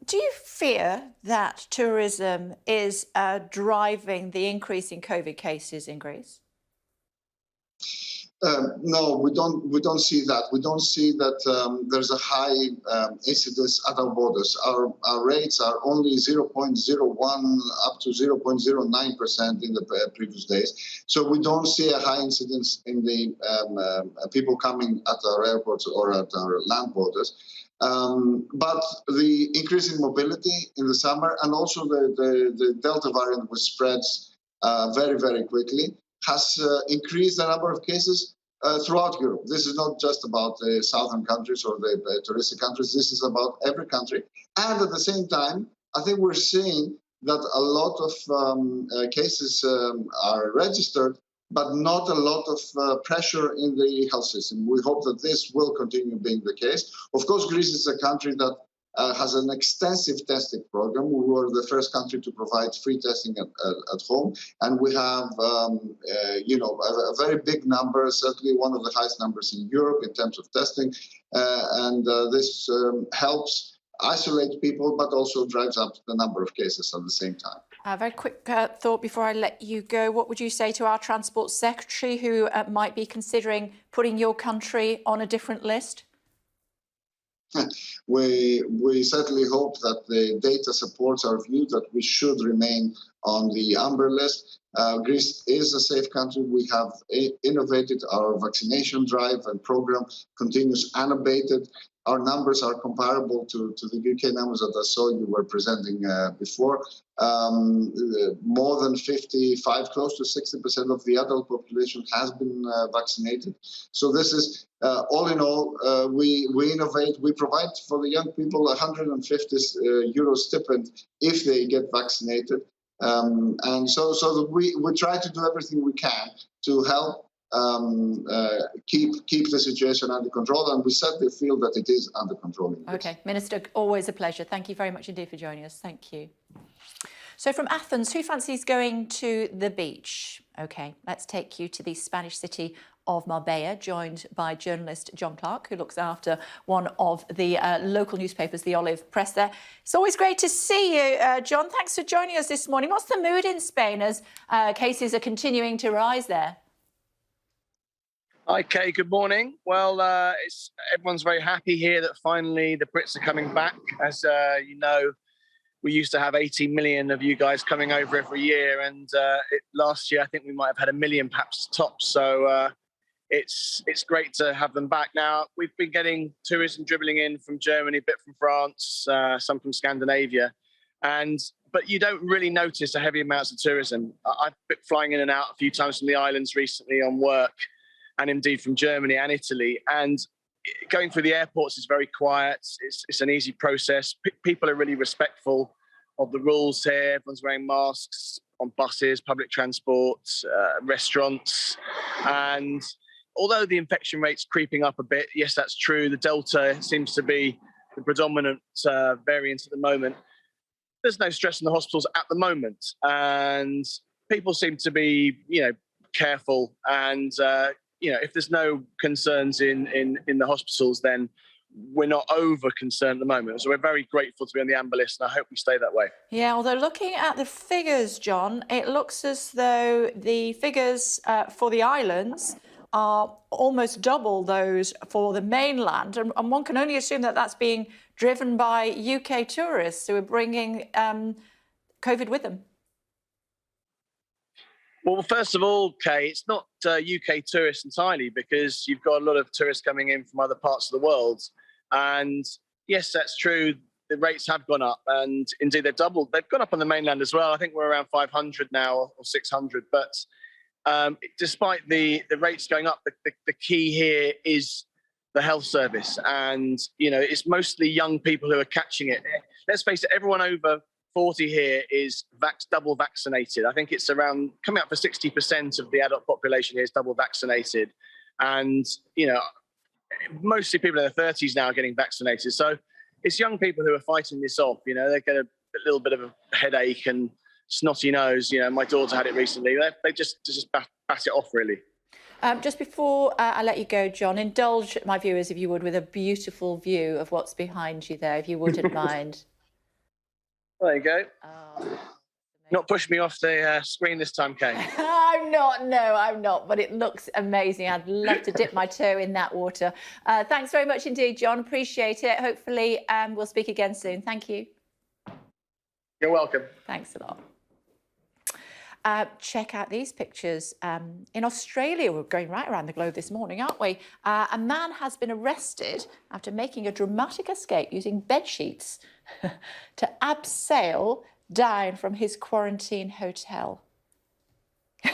Do you fear that tourism is driving the increase in COVID cases in Greece? No, we don't see that. We don't see that there's a high incidence at our borders. Our rates are only 0.01 up to 0.09% in the previous days. So we don't see a high incidence in the people coming at our airports or at our land borders. But the increase in mobility in the summer and also the Delta variant, which spreads very, very quickly, has increased the number of cases throughout Europe. This is not just about the southern countries or the touristic countries. This is about every country. And at the same time, I think we're seeing that a lot of cases are registered, but not a lot of pressure in the health system. We hope that this will continue being the case. Of course, Greece is a country that has an extensive testing program. We were the first country to provide free testing at home, and we have, a very big number, certainly one of the highest numbers in Europe in terms of testing, and this helps isolate people, but also drives up the number of cases at the same time. A very quick thought before I let you go. What would you say to our Transport Secretary who might be considering putting your country on a different list? We certainly hope that the data supports our view that we should remain on the amber list. Greece is a safe country. We have innovated. Our vaccination drive and program continues unabated. Our numbers are comparable to the UK numbers that I saw you were presenting before. More than 55, close to 60% of the adult population has been vaccinated. So this is, all in all, we innovate. We provide for the young people 150 euro stipend if they get vaccinated. And so we try to do everything we can to help keep the situation under control, and we certainly feel that it is under control. Okay, Minister, always a pleasure. Thank you very much indeed for joining us. Thank you. So from Athens, who fancies going to the beach? Okay, let's take you to the Spanish city of Marbella, joined by journalist John Clark, who looks after one of the local newspapers, the Olive Press there. It's always great to see you, John. Thanks for joining us this morning. What's the mood in Spain as cases are continuing to rise there? Hi, Kay. Good morning. Well, everyone's very happy here that finally the Brits are coming back. As you know, we used to have 80 million of you guys coming over every year, and last year I think we might have had 1 million perhaps tops. So it's great to have them back. Now, we've been getting tourism dribbling in from Germany, a bit from France, some from Scandinavia, but you don't really notice the heavy amounts of tourism. I've been flying in and out a few times from the islands recently on work, and indeed from Germany and Italy. And going through the airports is very quiet. It's an easy process. People are really respectful of the rules here. Everyone's wearing masks on buses, public transport, restaurants. And although the infection rate's creeping up a bit, yes, that's true. The Delta seems to be the predominant variant at the moment. There's no stress in the hospitals at the moment. And people seem to be, careful, and if there's no concerns in the hospitals, then we're not over concerned at the moment. So we're very grateful to be on the amber list, and I hope we stay that way. Yeah, although looking at the figures, John, it looks as though the figures for the islands are almost double those for the mainland. And one can only assume that that's being driven by UK tourists who are bringing COVID with them. Well, first of all, Kay, it's not UK tourists entirely, because you've got a lot of tourists coming in from other parts of the world. And yes, that's true. The rates have gone up, and indeed they've doubled. They've gone up on the mainland as well. I think we're around 500 now or 600. But despite the rates going up, the key here is the health service. And, it's mostly young people who are catching it. Let's face it, everyone over 40 here is double vaccinated. I think it's around coming up for 60% of the adult population here is double vaccinated. And, mostly people in their 30s now are getting vaccinated. So it's young people who are fighting this off. They get a little bit of a headache and snotty nose. My daughter had it recently. They just bat it off, really. Just before I let you go, John, indulge my viewers, if you would, with a beautiful view of what's behind you there, if you wouldn't mind. There you go. Not push me off the screen this time, Kay. I'm not, but it looks amazing. I'd love to dip my toe in that water. Thanks very much indeed, John. Appreciate it. Hopefully we'll speak again soon. Thank you. You're welcome. Thanks a lot. Check out these pictures. In Australia, we're going right around the globe this morning, aren't we? A man has been arrested after making a dramatic escape using bedsheets to abseil down from his quarantine hotel.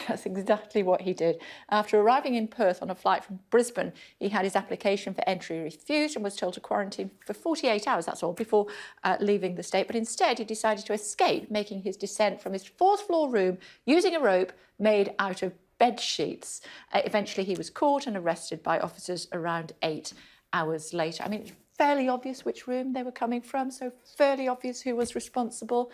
That's exactly what he did. After arriving in Perth on a flight from Brisbane, he had his application for entry refused and was told to quarantine for 48 hours, that's all, before leaving the state. But instead, he decided to escape, making his descent from his fourth-floor room using a rope made out of bed sheets. Eventually, he was caught and arrested by officers around 8 hours later. I mean, it's fairly obvious which room they were coming from, so fairly obvious who was responsible.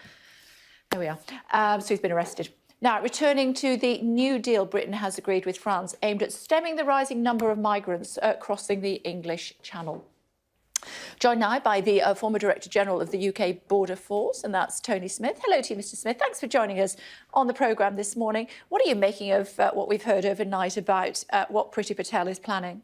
There we are. So he's been arrested. Now, returning to the New Deal Britain has agreed with France, aimed at stemming the rising number of migrants crossing the English Channel. Joined now by the former Director General of the UK Border Force, and that's Tony Smith. Hello to you, Mr. Smith. Thanks for joining us on the programme this morning. What are you making of what we've heard overnight about what Priti Patel is planning?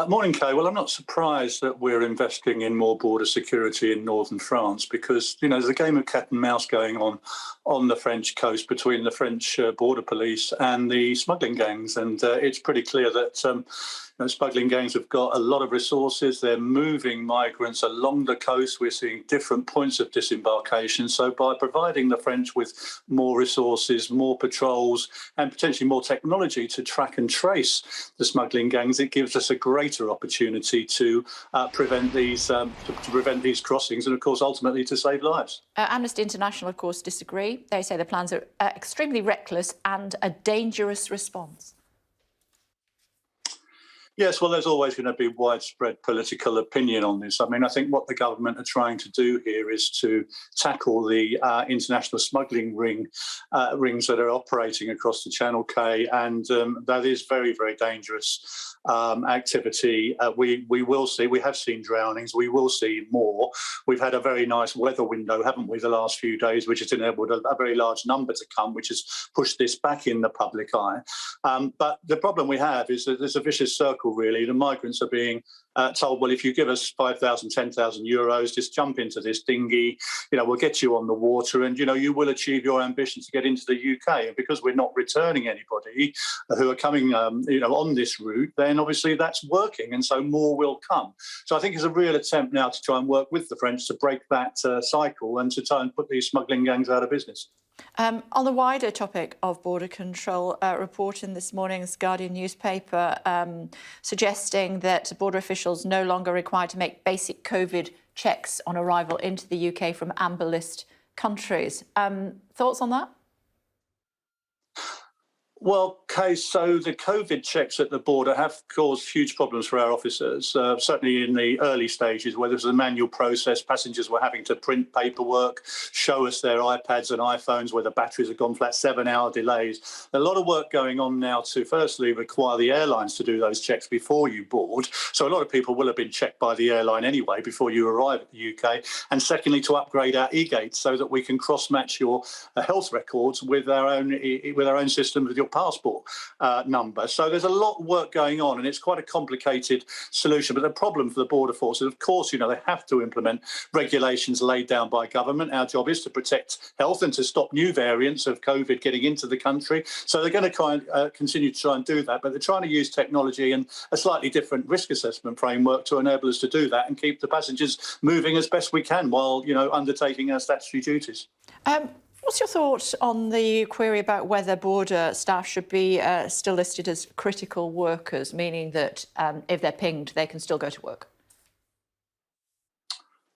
Morning, Kay. Well, I'm not surprised that we're investing in more border security in northern France because, you know, there's a game of cat and mouse going on the French coast between the French border police and the smuggling gangs. And it's pretty clear that smuggling gangs have got a lot of resources. They're moving migrants along the coast. We're seeing different points of disembarkation. So by providing the French with more resources, more patrols and potentially more technology to track and trace the smuggling gangs, it gives us a greater opportunity to prevent these crossings and, of course, ultimately to save lives. Amnesty International, of course, disagree. They say the plans are extremely reckless and a dangerous response. Yes, well, there's always going to be widespread political opinion on this. I mean, I think what the government are trying to do here is to tackle the international smuggling rings that are operating across the Channel, Kay, and that is very, very dangerous activity. We have seen drownings. We will see more. We've had a very nice weather window, haven't we, the last few days, which has enabled a very large number to come, which has pushed this back in the public eye. But the problem we have is that there's a vicious circle, really. The migrants are being told, well, if you give us 5,000, 10,000 euros, just jump into this dinghy, we'll get you on the water and, you will achieve your ambition to get into the UK. And because we're not returning anybody who are coming, on this route, then obviously that's working. And so more will come. So I think it's a real attempt now to try and work with the French to break that cycle and to try and put these smuggling gangs out of business. On the wider topic of border control, a report in this morning's Guardian newspaper suggesting that border officials no longer required to make basic COVID checks on arrival into the UK from amber list countries. Thoughts on that? Well, Kay, so the COVID checks at the border have caused huge problems for our officers, certainly in the early stages where there was a manual process. Passengers were having to print paperwork, show us their iPads and iPhones where the batteries had gone flat, 7-hour delays. A lot of work going on now to firstly require the airlines to do those checks before you board. So a lot of people will have been checked by the airline anyway before you arrive at the UK. And secondly, to upgrade our e-gates so that we can cross-match your health records with our own system, with your passport number. So there's a lot of work going on and it's quite a complicated solution. But the problem for the Border Force is, of course, they have to implement regulations laid down by government. Our job is to protect health and to stop new variants of COVID getting into the country. So they're going to continue to try and do that. But they're trying to use technology and a slightly different risk assessment framework to enable us to do that and keep the passengers moving as best we can while, undertaking our statutory duties. What's your thoughts on the query about whether border staff should be still listed as critical workers, meaning that if they're pinged, they can still go to work?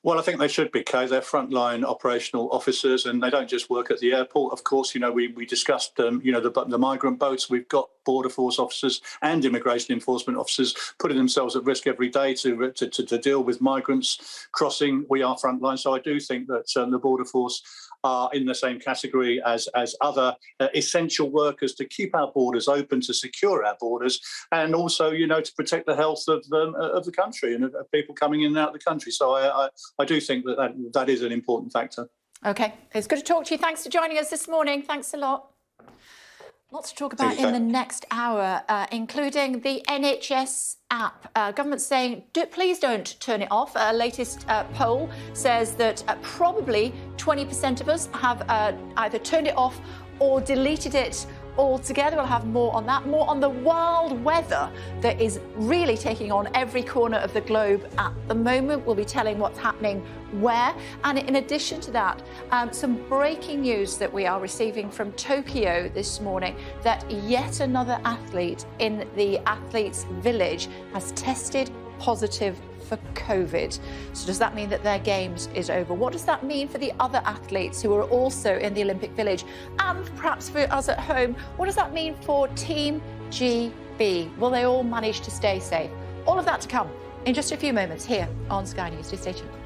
Well, I think they should be, Kay. They're frontline operational officers and they don't just work at the airport. Of course, we discussed, the migrant boats. We've got Border Force officers and immigration enforcement officers putting themselves at risk every day to deal with migrants crossing. We are frontline. So I do think that the Border Force are in the same category as other essential workers to keep our borders open, to secure our borders, and also, to protect the health of the country and of people coming in and out of the country. So I do think that is an important factor. OK, it's good to talk to you. Thanks for joining us this morning. Thanks a lot. Lots to talk about in the next hour, including the NHS app. Government saying, please don't turn it off. A latest poll says that probably 20% of us have either turned it off or deleted it altogether. We'll have more on that, more on the wild weather that is really taking on every corner of the globe at the moment. We'll be telling what's happening where. And in addition to that, some breaking news that we are receiving from Tokyo this morning, that yet another athlete in the athletes' village has tested positive for COVID. So does that mean that their games is over? What does that mean for the other athletes who are also in the Olympic Village? And perhaps for us at home, what does that mean for Team GB? Will they all manage to stay safe? All of that to come in just a few moments here on Sky News. Stay tuned.